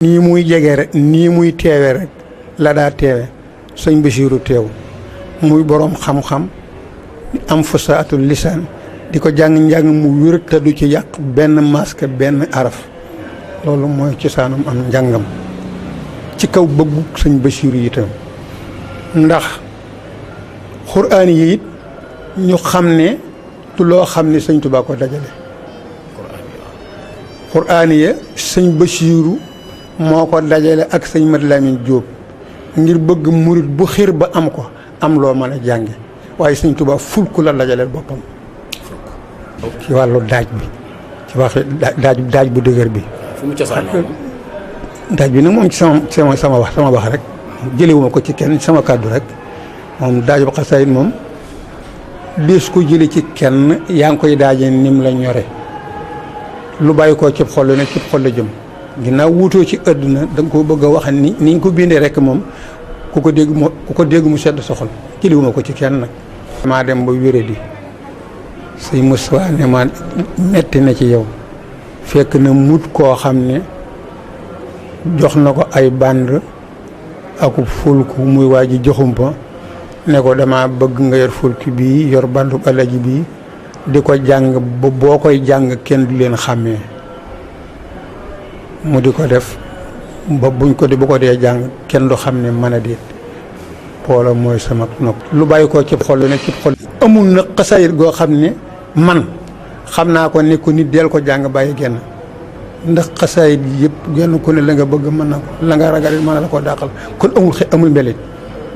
nii muy jege rek nii muy teewe rek la daa teewe sëñ Basiiru teew muy boroom xam-xam am fasaatul lisaan di ko jàng-njàng mu wér te du ci yàq benn masque benn araf loolu mooy cosaanam am njàngam ci kaw bëggu sëñ Basiiru itam ndax xuraan yi it ñu xam ne du loo xam ne sëñ Tuubaa ko dajale xuraan ya sëñ Basiiru moo ko dajale ak sëñ Mat Lamin Jóob ngir bëgg murit bu xir ba am ko am loo mën a jànge waaye sëñ Tuubaa fulku la dajale boppam ci wàllu daaj bi ci wax daaj bu dëgër bi fu mu cosaanoo daaj bi nag moom ci sama wax rek jëlewuma ko ci kenn sama kàddu rek moom daaj bu xasaayit moom dees ko jële ci kenn yaa ngi koy daaje nim la ñore lu bàyyi koo cib xol ne cib xol la jëm ginnaaw wuutoo ci àdduna da nga ko bëgg a wax ni ñu ko bindee rek moom ku ko dégg mu sedd sa xol jëliwuma ko ci kenn nag maa dem ba wéré di sëñ Moussa ne ma metti na ci yow fekk na mut koo xam ne jox na ko ay band aku fulku muy waa ji joxumpa ne ko dama bëgg nga yor fulku bii yor bandu alaji bii di ko jàng ba boo koy jàng kenn du leen xàmmee mu di ko def ba bu ko dee jàng kenn du xam ne mën a déet poola mooy sama nopp lu bàyyi ko ci xol ne ci xol amul na xasaayit goo xam ne man xam naa ko ne ko nit del ko jàng bàyyi genn ndax xasaayit yëpp genn ku ne la nga bëgg mën na ko la nga ragal mën na la koo dàqal kon amul mbelit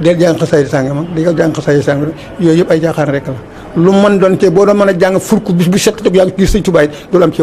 del jàng xasaayit sàngam ak di ko jàng xasaayit sàngam yooyu yëpp ay jaaxaan rek la lu mën doon te boo doon mën a jàng furku bis bu set yaa ngi gis Sëñ Tuubaa du am ci yow